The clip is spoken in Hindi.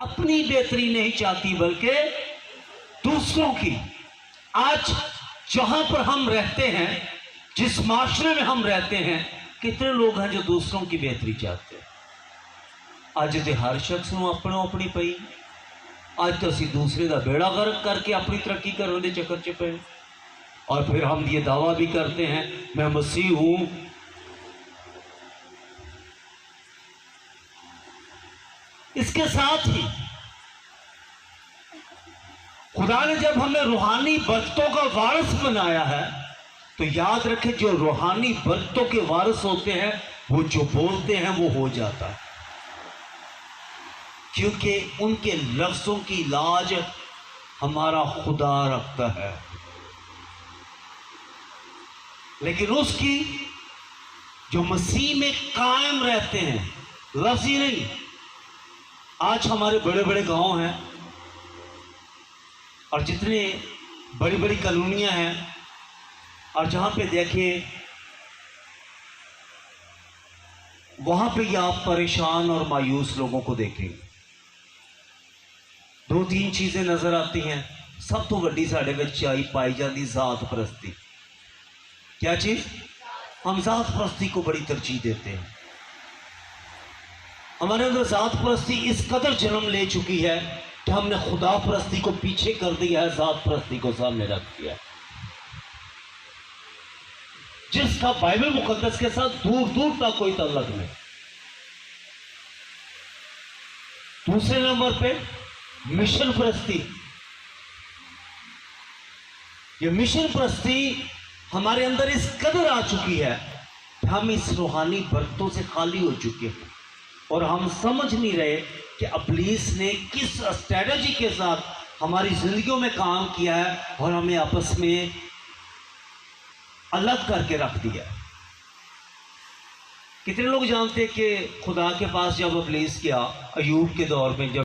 अपनी बेहतरी नहीं चाहती बल्कि दूसरों की। आज जहां पर हम रहते हैं, जिस माशरे में हम रहते हैं, कितने लोग हैं जो दूसरों की बेहतरी चाहते हैं। अज तो हर शख्स को अपनों अपनी पई, अज तो असी दूसरे का बेड़ा गर्क करके अपनी तरक्की करने के चक्कर च पे, और फिर हम ये दावा भी करते हैं मैं मसीह हूं। इसके साथ ही खुदा ने जब हमें रूहानी बरकतों का वारिस बनाया है, तो याद रखें जो रूहानी बरकतों के वारिस होते हैं वो जो बोलते हैं वो हो जाता है, क्योंकि उनके लफ्जों की लाज हमारा खुदा रखता है। लेकिन उसकी जो मसीह में कायम रहते हैं, लफ्ज ही नहीं। आज हमारे बड़े बड़े गांव हैं और जितने बड़ी बड़ी कॉलोनियां हैं, और जहां पे देखिए वहां पे ये आप परेशान और मायूस लोगों को देखेंगे। दो तीन चीजें नजर आती हैं। सब तो वड्डी साढ़े विच पाई जाती जात परस्ती। क्या चीज? हम जात परस्ती को बड़ी तरजीह देते हैं। हमारे अंदर जात परस्ती इस कदर जन्म ले चुकी है कि हमने खुदा परस्ती को पीछे कर दिया है, जात परस्ती को सामने रख दिया है, जिसका बाइबल मुकद्दस के साथ दूर दूर तक कोई ताल्लुक नहीं। दूसरे नंबर पे मिशन परस्ती। ये मिशन परस्ती हमारे अंदर इस कदर आ चुकी है कि हम इस रूहानी बरकतों से खाली हो चुके हैं, और हम समझ नहीं रहे कि इब्लीस ने किस स्ट्रेटजी के साथ हमारी जिंदगियों में काम किया है और हमें आपस में अलग करके रख दिया। कितने लोग जानते हैं कि खुदा के पास जब इब्लीस गया अय्यूब के दौर में, जब